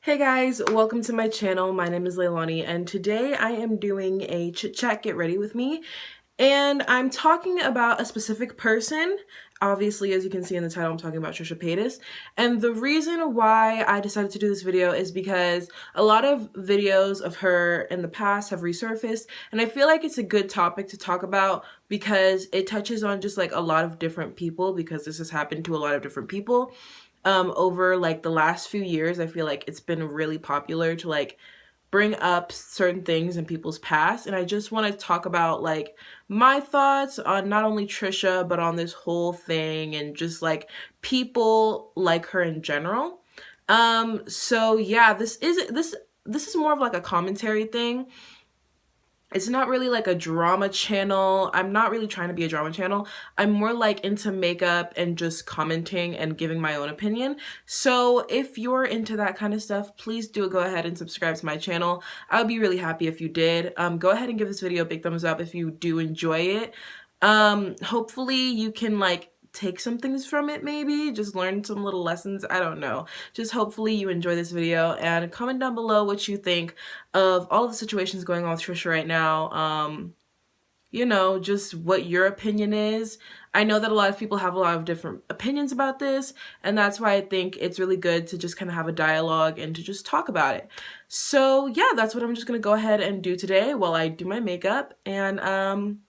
Hey guys, welcome to my channel. My name is Leilani and today I am doing a chit chat get ready with me and I'm talking about a specific person. Obviously, as you can see in the title, I'm talking about Trisha Paytas. And the reason why I decided to do this video is because a lot of videos of her in the past have resurfaced and I feel like it's a good topic to talk about because it touches on just like a lot of different people, because this has happened to a lot of different people. Over like the last few years, I feel like it's been really popular to like bring up certain things in people's past, and I just want to talk about like my thoughts on not only Trisha but on this whole thing and just like people like her in general. So yeah, this is more of like a commentary thing. It's not really like a drama channel. I'm not really trying to be a drama channel. I'm more like into makeup and just commenting and giving my own opinion. So if you're into that kind of stuff, please do go ahead and subscribe to my channel. I would be really happy if you did. Go ahead and give this video a big thumbs up if you do enjoy it. Hopefully you can like take some things from it, maybe just learn some little lessons. I don't know, just hopefully you enjoy this video, and comment down below what you think of all of the situations going on with Trisha right now. You know, just what your opinion is. I know that a lot of people have a lot of different opinions about this, and that's why I think it's really good to just kind of have a dialogue and to just talk about it. So yeah, that's what I'm just gonna go ahead and do today while I do my makeup, and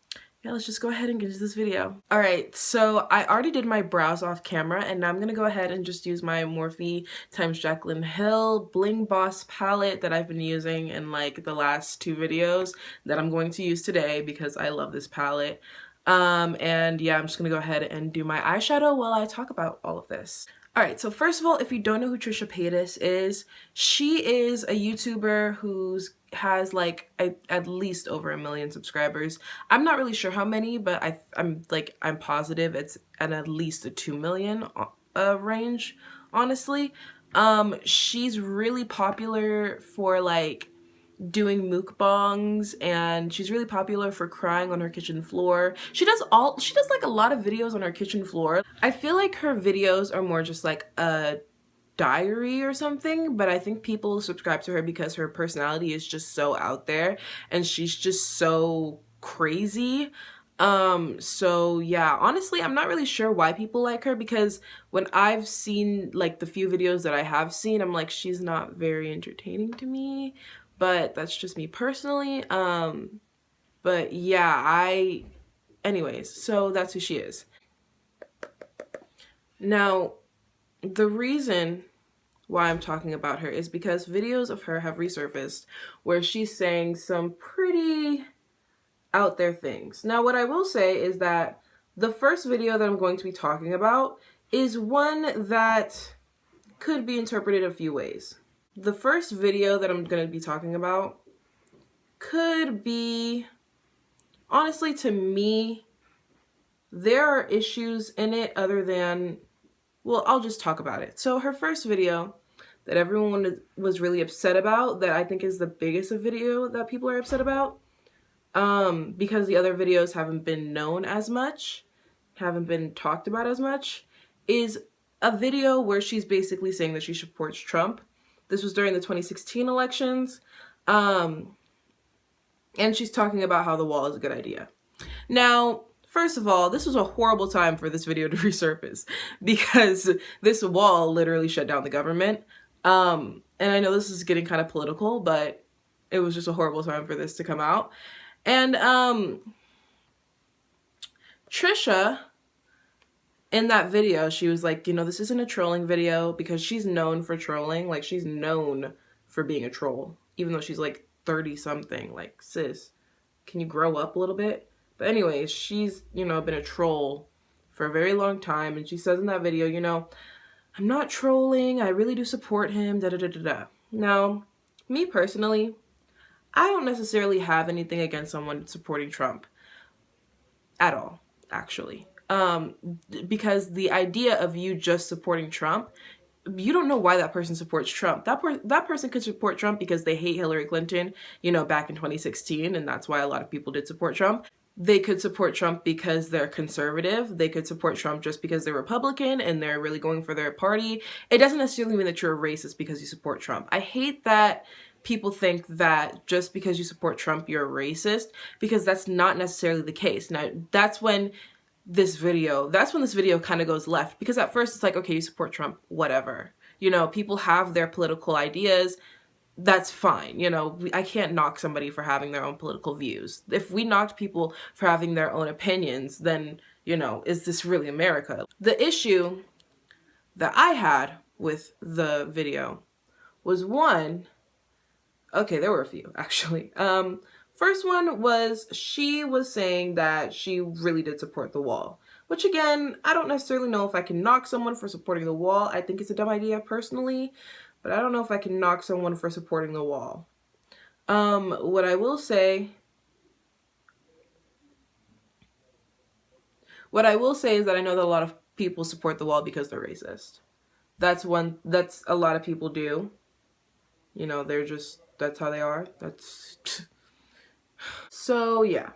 yeah, let's just go ahead and get into this video. All right, so I already did my brows off camera, and now I'm gonna go ahead and just use my Morphe x Jaclyn Hill Bling Boss palette that I've been using in like the last two videos that I'm going to use today because I love this palette. And yeah, I'm just gonna go ahead and do my eyeshadow while I talk about all of this. All right, so first of all, if you don't know who Trisha Paytas is, she is a YouTuber who's has like at least over 1 million subscribers. I'm not really sure how many, but I'm positive it's at least a 2 million range, honestly. She's really popular for like doing mukbangs, and she's really popular for crying on her kitchen floor. She does like a lot of videos on her kitchen floor. I feel like her videos are more just like a diary or something, but I think people subscribe to her because her personality is just so out there and she's just so crazy. So yeah, honestly, I'm not really sure why people like her, because when I've seen like the few videos that I have seen, I'm like, she's not very entertaining to me, but that's just me personally. But yeah, anyways, so that's who she is. Now, the reason why I'm talking about her is because videos of her have resurfaced where she's saying some pretty out there things. Now, what I will say is that the first video that I'm going to be talking about is one that could be interpreted a few ways. The first video that I'm going to be talking about could be, honestly, to me, there are issues in it other than, well, I'll just talk about it. So her first video that everyone was really upset about, that I think is the biggest video that people are upset about, because the other videos haven't been known as much, haven't been talked about as much, is a video where she's basically saying that she supports Trump. This was during the 2016 elections, and she's talking about how the wall is a good idea. Now, first of all, this was a horrible time for this video to resurface because this wall literally shut down the government. And I know this is getting kind of political, but it was just a horrible time for this to come out. And Trisha, in that video, she was like, you know, this isn't a trolling video, because she's known for trolling. Like, she's known for being a troll, even though she's like 30 something. Like, sis, can you grow up a little bit? But anyways, she's, you know, been a troll for a very long time. And she says in that video, you know, I'm not trolling, I really do support him, da da da da da. Now, me personally, I don't necessarily have anything against someone supporting Trump at all, actually. Because the idea of you just supporting Trump, you don't know why that person supports Trump. That person could support Trump because they hate Hillary Clinton, you know, back in 2016, and that's why a lot of people did support Trump. They could support Trump because they're conservative. They could support Trump just because they're Republican and they're really going for their party. It doesn't necessarily mean that you're a racist because you support Trump. I hate that people think that just because you support Trump, you're a racist, because that's not necessarily the case. Now, that's when this video kind of goes left, because at first it's like, okay, you support Trump, whatever. You know, people have their political ideas. That's fine. You know, I can't knock somebody for having their own political views. If we knocked people for having their own opinions, then, you know, is this really America? The issue that I had with the video was one, okay, there were a few actually. First one was she was saying that she really did support the wall, which again, I don't necessarily know if I can knock someone for supporting the wall. I think it's a dumb idea personally, but I don't know if I can knock someone for supporting the wall. What I will say is that I know that a lot of people support the wall because they're racist. That's a lot of people do. You know, that's how they are. So yeah.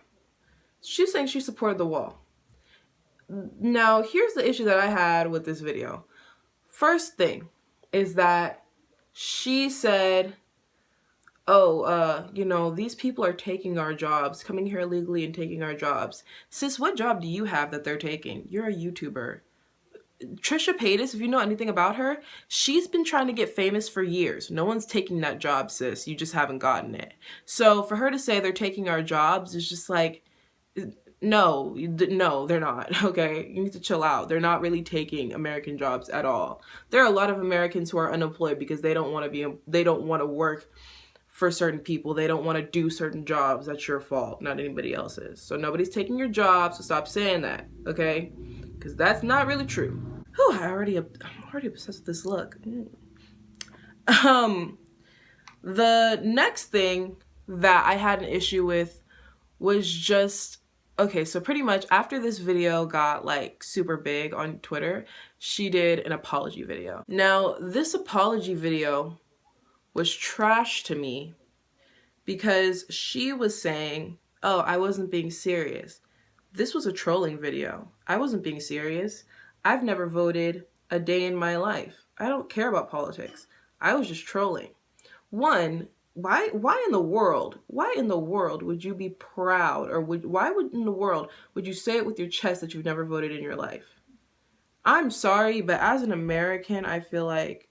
She's saying she supported the wall. Now, here's the issue that I had with this video. First thing is that she said, oh, you know, these people are taking our jobs, coming here illegally and taking our jobs. Sis, what job do you have that they're taking? You're a YouTuber. Trisha Paytas, if you know anything about her, she's been trying to get famous for years. No one's taking that job, sis. You just haven't gotten it. So for her to say they're taking our jobs is just like, no, they're not, okay? You need to chill out. They're not really taking American jobs at all. There are a lot of Americans who are unemployed because they don't want to work for certain people. They don't want to do certain jobs. That's your fault, not anybody else's. So nobody's taking your job, so stop saying that, okay? Because that's not really true. Whew, I'm already obsessed with this look. The next thing that I had an issue with was just, okay, so pretty much after this video got like super big on Twitter, she did an apology video. Now, this apology video was trash to me because she was saying, oh, I wasn't being serious. This was a trolling video. I wasn't being serious. I've never voted a day in my life. I don't care about politics. I was just trolling. One, why in the world would you be proud, or why in the world would you say it with your chest that you've never voted in your life? I'm sorry, but as an American, I feel like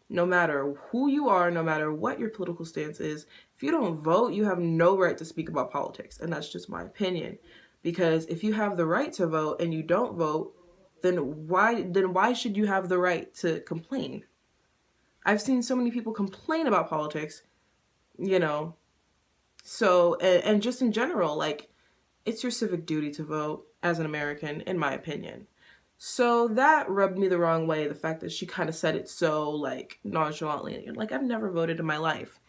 no matter who you are, no matter what your political stance is, if you don't vote, you have no right to speak about politics. And that's just my opinion. Because if you have the right to vote and you don't vote, then why should you have the right to complain? I've seen so many people complain about politics, you know. So, and just in general, like, it's your civic duty to vote as an American, in my opinion. So that rubbed me the wrong way, the fact that she kind of said it so, like, nonchalantly. Like, I've never voted in my life.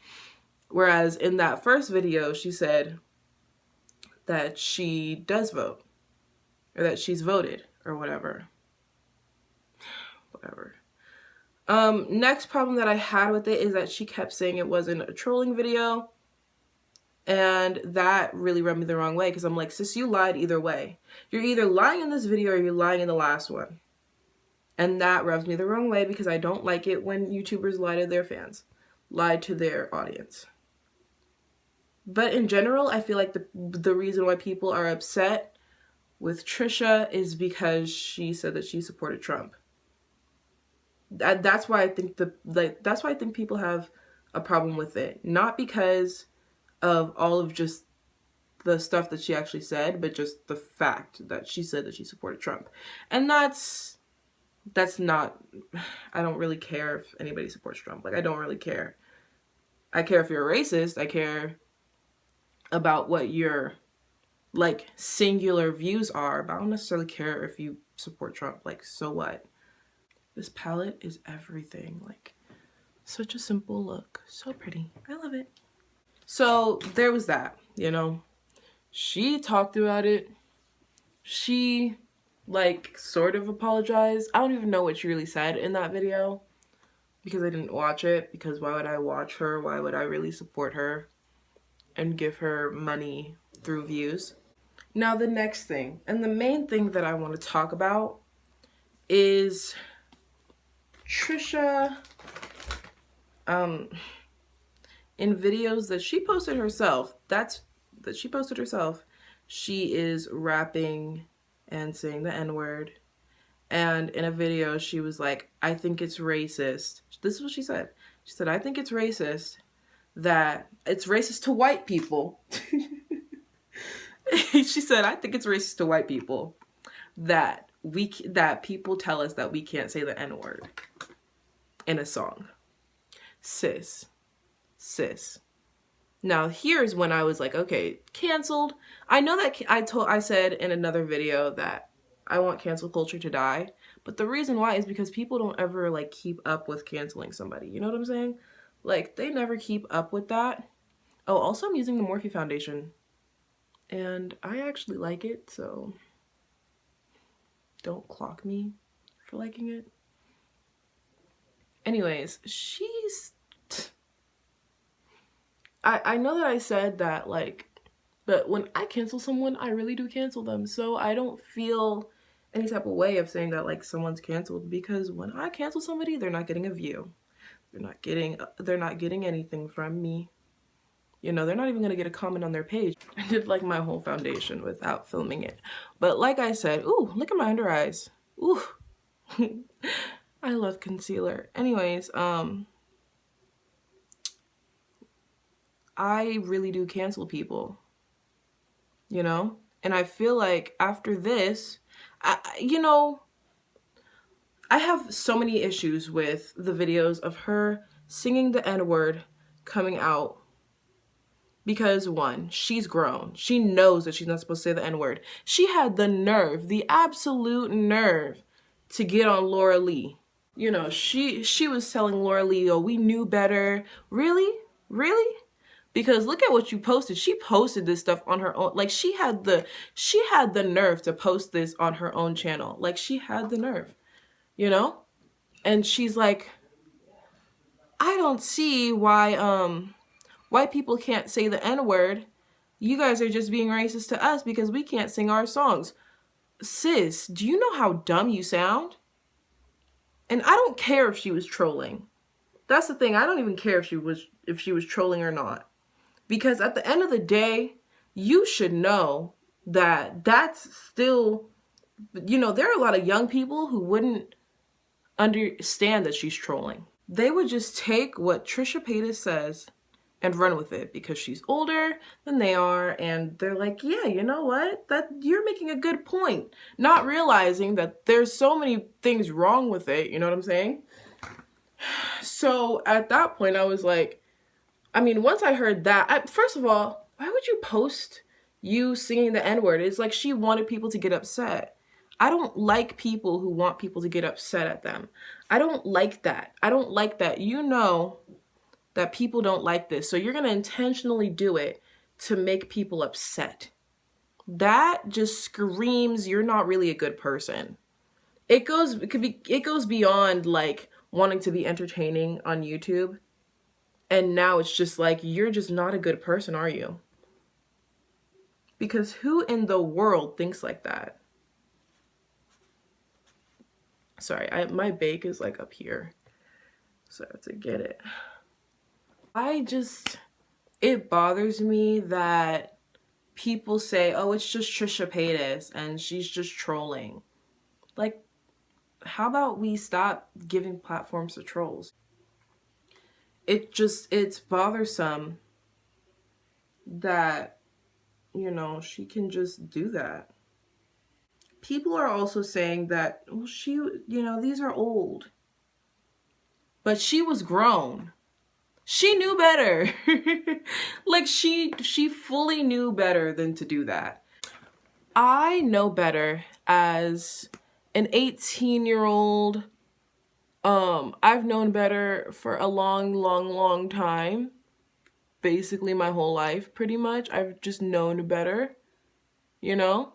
Whereas in that first video, she said that she does vote, or that she's voted, or whatever. Whatever. Next problem that I had with it is that she kept saying it wasn't a trolling video. And that really rubbed me the wrong way, because I'm like, sis, you lied either way. You're either lying in this video or you're lying in the last one. And that rubs me the wrong way because I don't like it when YouTubers lie to their fans, lie to their audience. But in general, I feel like the reason why people are upset with Trisha is because she said that she supported Trump. That's why I think that's why I think people have a problem with it. Not because of all of just the stuff that she actually said, but just the fact that she said that she supported Trump. And that's not, I don't really care if anybody supports Trump. Like, I don't really care. I care if you're a racist. I care about what your, like, singular views are, but I don't necessarily care if you support Trump. Like, so what? This palette is everything. Like, such a simple look. So pretty. I love it. So there was that, you know. She talked about it. She, like, sort of apologized. I don't even know what she really said in that video because I didn't watch it. Because why would I watch her? Why would I really support her and give her money through views? Now the next thing, and the main thing that I want to talk about, is Trisha, in videos that she posted herself, she is rapping and saying the N-word. And in a video, she was like, I think it's racist. This is what she said. She said, I think it's racist that it's racist to white people. She said, I think it's racist to white people that people tell us that we can't say the N-word in a song. Sis. Now here's when I was like, okay, canceled. I know that I said in another video that I want cancel culture to die, but the reason why is because people don't ever like keep up with canceling somebody. You know what I'm saying? Like, they never keep up with that. Oh, also I'm using the Morphe foundation, and I actually like it, so don't clock me for liking it. Anyways, I know that I said that, like, but when I cancel someone, I really do cancel them. So I don't feel any type of way of saying that, like, someone's canceled, because when I cancel somebody, they're not getting a view. They're not getting anything from me. You know, they're not even gonna get a comment on their page. I did like my whole foundation without filming it. But like I said, ooh, look at my under eyes. Ooh. I love concealer. Anyways, I really do cancel people, you know? And I feel like after this, you know, I have so many issues with the videos of her singing the N-word coming out. Because one, she's grown. She knows that she's not supposed to say the N-word. She had the nerve, the absolute nerve, to get on Laura Lee. You know, she was telling Laura Lee, oh, we knew better. Really? Really? Because look at what you posted. She posted this stuff on her own. Like, she had the nerve to post this on her own channel. Like, she had the nerve, you know? And she's like, I don't see why white people can't say the N-word. You guys are just being racist to us because we can't sing our songs. Sis, do you know how dumb you sound? And I don't care if she was trolling. That's the thing. I don't even care if she was trolling or not. Because at the end of the day, you should know that that's still, you know, there are a lot of young people who wouldn't understand that she's trolling. They would just take what Trisha Paytas says and run with it because she's older than they are, and they're like, yeah, you know what? That you're making a good point. Not realizing that there's so many things wrong with it, you know what I'm saying? So at that point, I was like, I mean, once I heard that, first of all, why would you post you singing the N-word? It's like she wanted people to get upset. I don't like people who want people to get upset at them. I don't like that. I don't like that. You know that people don't like this, so you're going to intentionally do it to make people upset. That just screams you're not really a good person. It goes beyond like wanting to be entertaining on YouTube. And now it's just like, you're just not a good person, are you? Because who in the world thinks like that? Sorry, my bake is like up here, so I have to get it. It bothers me that people say, oh, it's just Trisha Paytas and she's just trolling. Like, how about we stop giving platforms to trolls? It's bothersome that, you know, she can just do that. People are also saying that, well, you know, these are old. But she was grown. She knew better. Like, she fully knew better than to do that. I know better as an 18-year-old. I've known better for a long time. Basically my whole life, pretty much. I've just known better, you know?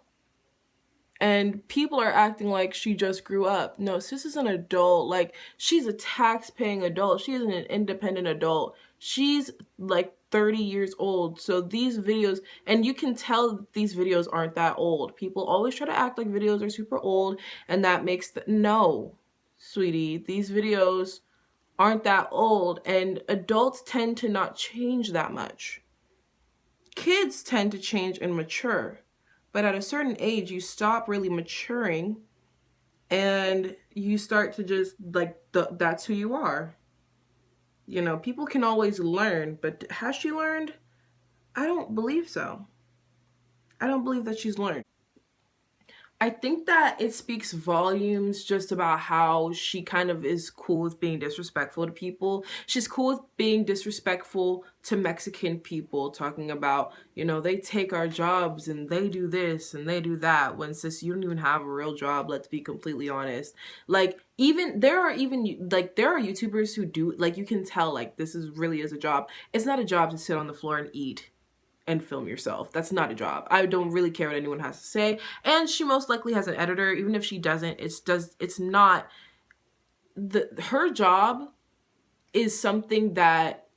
And people are acting like she just grew up. No, sis is an adult. Like, she's a tax-paying adult. She is an independent adult. She's like 30 years old. So these videos, and you can tell that these videos aren't that old. People always try to act like videos are super old, and that makes no, sweetie, these videos aren't that old, and adults tend to not change that much. Kids tend to change and mature. But at a certain age, you stop really maturing and you start to just, like, that's who you are. You know, people can always learn, but has she learned? I don't believe so. I don't believe that she's learned. I think that it speaks volumes just about how she kind of is cool with being disrespectful to people. She's cool with being disrespectful to Mexican people, talking about, you know, they take our jobs and they do this and they do that. When, sis, you don't even have a real job, let's be completely honest. Like, there are YouTubers who do, like, you can tell, like, this is really is a job. It's not a job to sit on the floor and eat and film yourself. That's not a job. I don't really care what anyone has to say. And she most likely has an editor. Even if she doesn't, it's not her job is something that,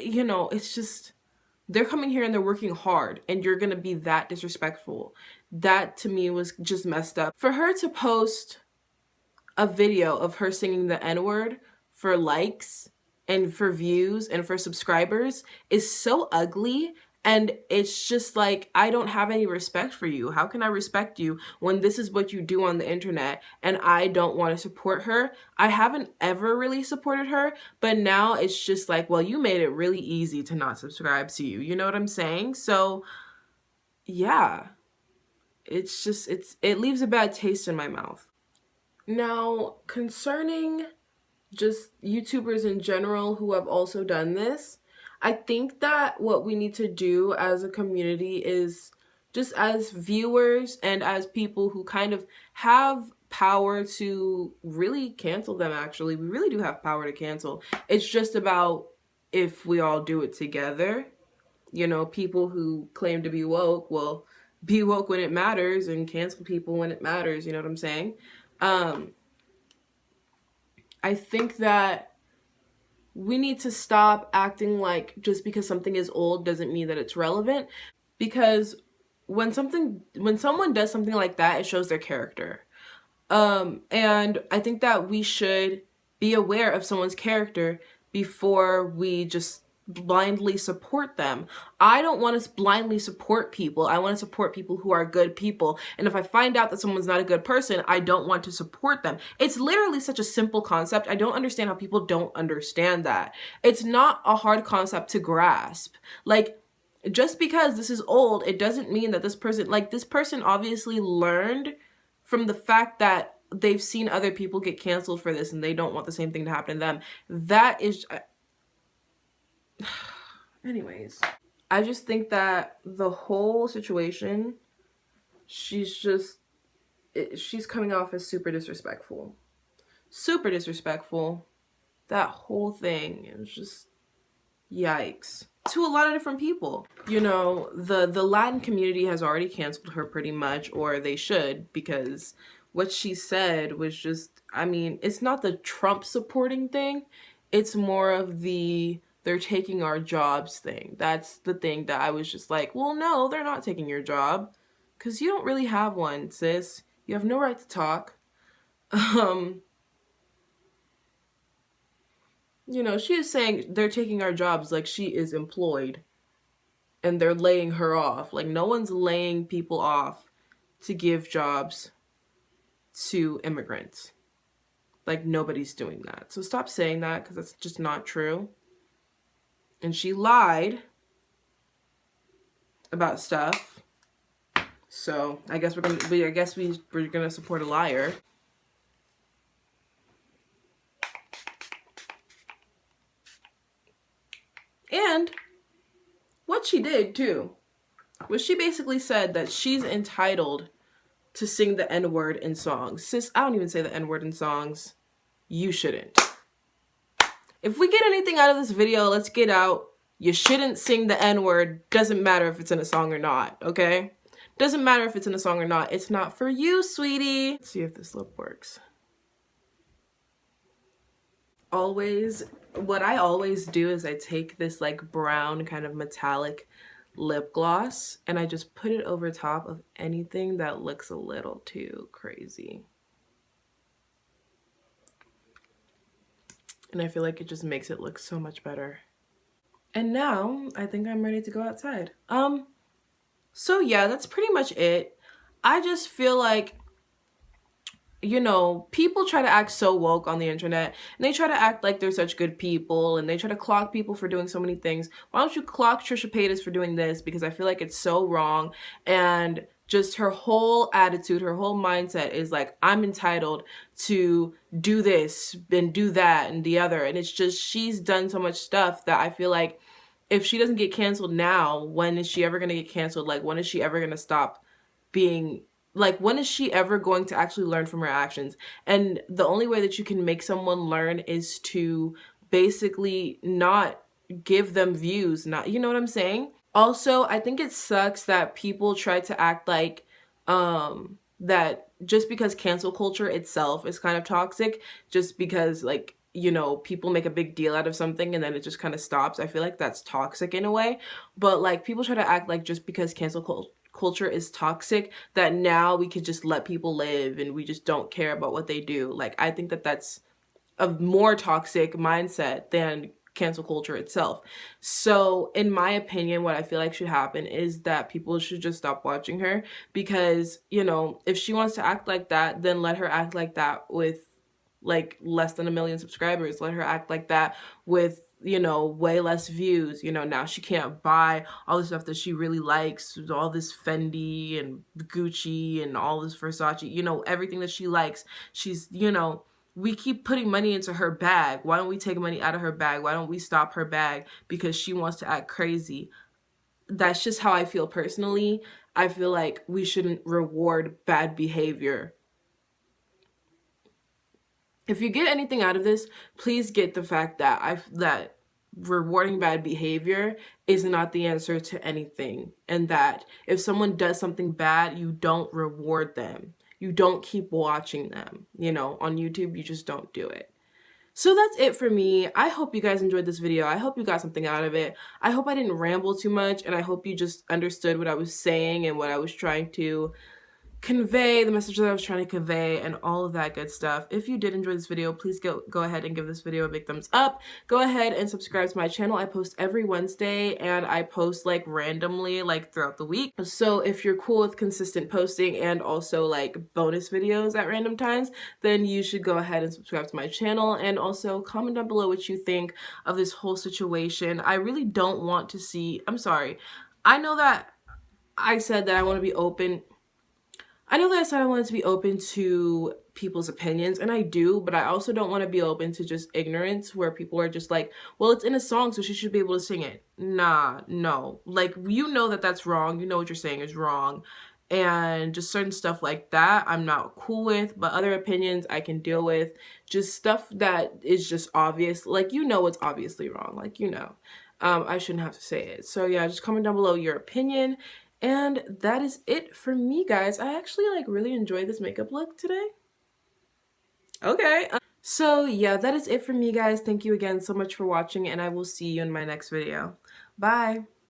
you know, it's just, they're coming here and they're working hard, and you're gonna be that disrespectful. That to me was just messed up. For her to post a video of her singing the N-word for likes and for views and for subscribers is so ugly. And it's just like, I don't have any respect for you. How can I respect you when this is what you do on the internet and I don't want to support her? I haven't ever really supported her, but now it's just like, well, you made it really easy to not subscribe to you. You know what I'm saying? So yeah, it's just, it leaves a bad taste in my mouth. Now, concerning just YouTubers in general who have also done this, I think that what we need to do as a community is, just as viewers and as people who kind of have power to really cancel them, actually, we really do have power to cancel. It's just about if we all do it together. You know, people who claim to be woke, well, be woke when it matters and cancel people when it matters. You know what I'm saying? I think that we need to stop acting like just because something is old doesn't mean that it's relevant. Because when someone does something like that, it shows their character. And I think that we should be aware of someone's character before we just blindly support them. I don't want to blindly support people. I want to support people who are good people. And if I find out that someone's not a good person, I don't want to support them. It's literally such a simple concept. I don't understand how people don't understand that. It's not a hard concept to grasp. Like, just because this is old, it doesn't mean that this person obviously learned from the fact that they've seen other people get canceled for this and they don't want the same thing to happen to them. That is... Anyways, I just think that the whole situation, she's coming off as super disrespectful. Super disrespectful. That whole thing is just, yikes. To a lot of different people. You know, the Latin community has already canceled her pretty much, or they should, because what she said was just, I mean, it's not the Trump supporting thing. It's more of the they're taking our jobs thing. That's the thing that I was just like, well, no, they're not taking your job. Because you don't really have one, sis. You have no right to talk. You know, she is saying they're taking our jobs like she is employed. And they're laying her off. Like, no one's laying people off to give jobs to immigrants. Like, nobody's doing that. So stop saying that, because that's just not true. And she lied about stuff. So I guess we're gonna support a liar. And what she did too was she basically said that she's entitled to sing the N-word in songs. Sis, I don't even say the N-word in songs. You shouldn't. If we get anything out of this video, let's get out. You shouldn't sing the N-word. Doesn't matter if it's in a song or not, okay? Doesn't matter if it's in a song or not. It's not for you, sweetie. Let's see if this lip works. What I always do is I take this like brown kind of metallic lip gloss and I just put it over top of anything that looks a little too crazy. And I feel like it just makes it look so much better. And now I think I'm ready to go outside. So yeah, that's pretty much it. I just feel like, you know, people try to act so woke on the internet and they try to act like they're such good people and they try to clock people for doing so many things. Why don't you clock Trisha Paytas for doing this? Because I feel like it's so wrong, and just her whole attitude, her whole mindset is like, I'm entitled to do this and do that and the other. And it's just, she's done so much stuff that I feel like if she doesn't get canceled now, when is she ever going to get canceled? Like, when is she ever going to stop being, like, when is she ever going to actually learn from her actions? And the only way that you can make someone learn is to basically not give them views, not, you know what I'm saying? Also, I think it sucks that people try to act like that just because cancel culture itself is kind of toxic, just because, like, you know, people make a big deal out of something and then it just kind of stops. I feel like that's toxic in a way. But like, people try to act like just because cancel culture is toxic, that now we could just let people live and we just don't care about what they do. Like, I think that that's a more toxic mindset than cancel culture itself. So in my opinion, what I feel like should happen is that people should just stop watching her, because, you know, if she wants to act like that, then let her act like that with like less than 1 million subscribers. Let her act like that with, you know, way less views. You know, now she can't buy all the stuff that she really likes, all this Fendi and Gucci and all this Versace, you know, everything that she likes. She's, you know, we keep putting money into her bag. Why don't we take money out of her bag? Why don't we stop her bag because she wants to act crazy? That's just how I feel personally. I feel like we shouldn't reward bad behavior. If you get anything out of this, please get the fact that that rewarding bad behavior is not the answer to anything, and that if someone does something bad, you don't reward them. You don't keep watching them. You know, on YouTube, you just don't do it. So that's it for me. I hope you guys enjoyed this video. I hope you got something out of it. I hope I didn't ramble too much, and I hope you just understood what I was saying and what I was trying to convey, the message that I was trying to convey, and all of that good stuff. If you did enjoy this video, please go ahead and give this video a big thumbs up. Go ahead and subscribe to my channel. I post every Wednesday, and I post like randomly like throughout the week. So if you're cool with consistent posting and also like bonus videos at random times, then you should go ahead and subscribe to my channel, and also comment down below what you think of this whole situation. I really don't want to see, I'm sorry, I know that I said that I want to be open. I know that I said I wanted to be open to people's opinions, and I do, but I also don't want to be open to just ignorance where people are just like, well, it's in a song, so she should be able to sing it. Nah, no. Like, you know that that's wrong. You know what you're saying is wrong. And just certain stuff like that I'm not cool with, but other opinions I can deal with. Just stuff that is just obvious. Like, you know it's obviously wrong. Like, you know. I shouldn't have to say it. So yeah, just comment down below your opinion. And that is it for me, guys. I actually like really enjoyed this makeup look today. Okay. So yeah, that is it for me, guys. Thank you again so much for watching, and I will see you in my next video. Bye.